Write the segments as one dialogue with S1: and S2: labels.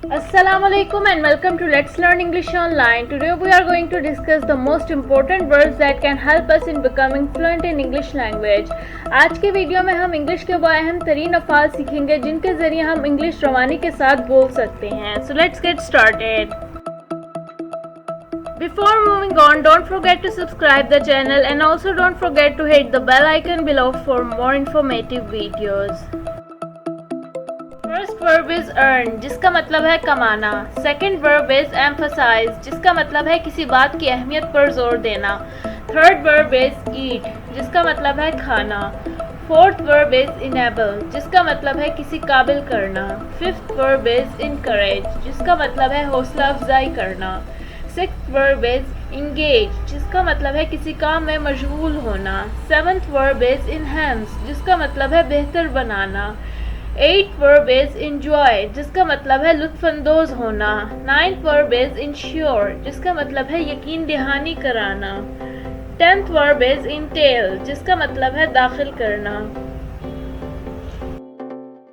S1: Assalamualaikum and welcome to Let's Learn English Online. Today we are going to discuss the most important words that can help us in becoming fluent in English language. आज के video में हम English के वो अहम तरीन अल्फाज सीखेंगे जिनके ज़रिए हम इंग्लिश रवानी के साथ बोल सकते हैं. So let's get started. Before moving on, don't forget to subscribe the channel and also don't forget to hit the bell icon below for more informative videos. First verb is earn जिसका मतलब है कमाना. Second verb is emphasise जिसका मतलब है किसी बात की अहमियत पर जोर देना. थर्ड वर्ब इज ईट जिसका मतलब है खाना. फोर्थ वर्ब इज इनेबल जिसका मतलब है किसी काबिल करना. फिफ्थ वर्ब इज इनकरेज जिसका मतलब है हौसला अफजाई करना. सिक्स्थ वर्ब इज इंगेज जिसका मतलब है किसी काम में मशगूल होना. सेवंथ वर्ब इज इनहेंस जिसका मतलब है बेहतर बनाना. एट वर्ब इज इंजॉय जिसका मतलब है लुत्फानंदोज होना. नाइन्थ वर्ब इज इंश्योर जिसका मतलब है यकीन दहानी कराना. टेंथ वर्ब इज इंटेल जिसका मतलब है दाखिल करना.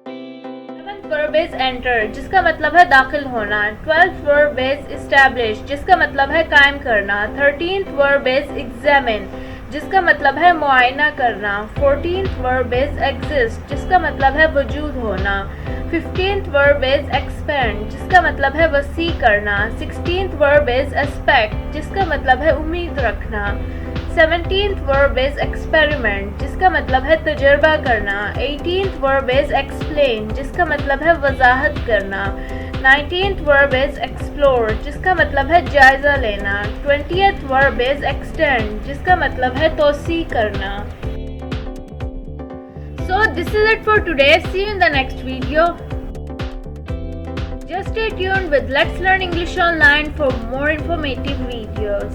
S1: इलेवेंथ वर्ब इज एंटर जिसका मतलब है दाखिल होना. ट्वेल्थ वर्ब इज इस्टेब्लिश जिसका मतलब है कायम करना. थर्टीन्थ वर्ब इज एग्जामिन जिसका मतलब है मुआयना करना. 14th वर्ब इज एग्जिस्ट जिसका मतलब है वजूद होना. 15th वर्ब इज एक्सपेंड जिसका मतलब है वसी करना. 16th वर्ब इज एस्पेक्ट जिसका मतलब है उम्मीद रखना. 17th वर्ब इज एक्सपेरिमेंट जिसका मतलब है तजर्बा करना. 18th वर्ब इज एक्सप्लेन जिसका मतलब है वजाहत करना. 19th वर्ब इज एक्सप्लोर जिसका मतलब है जायजा लेना. 20th वर्ब इज एक्सटेंड जिसका मतलब है तोसी करना. So this is it for today. See you in the next video. Just stay tuned with Let's Learn English Online for more informative videos.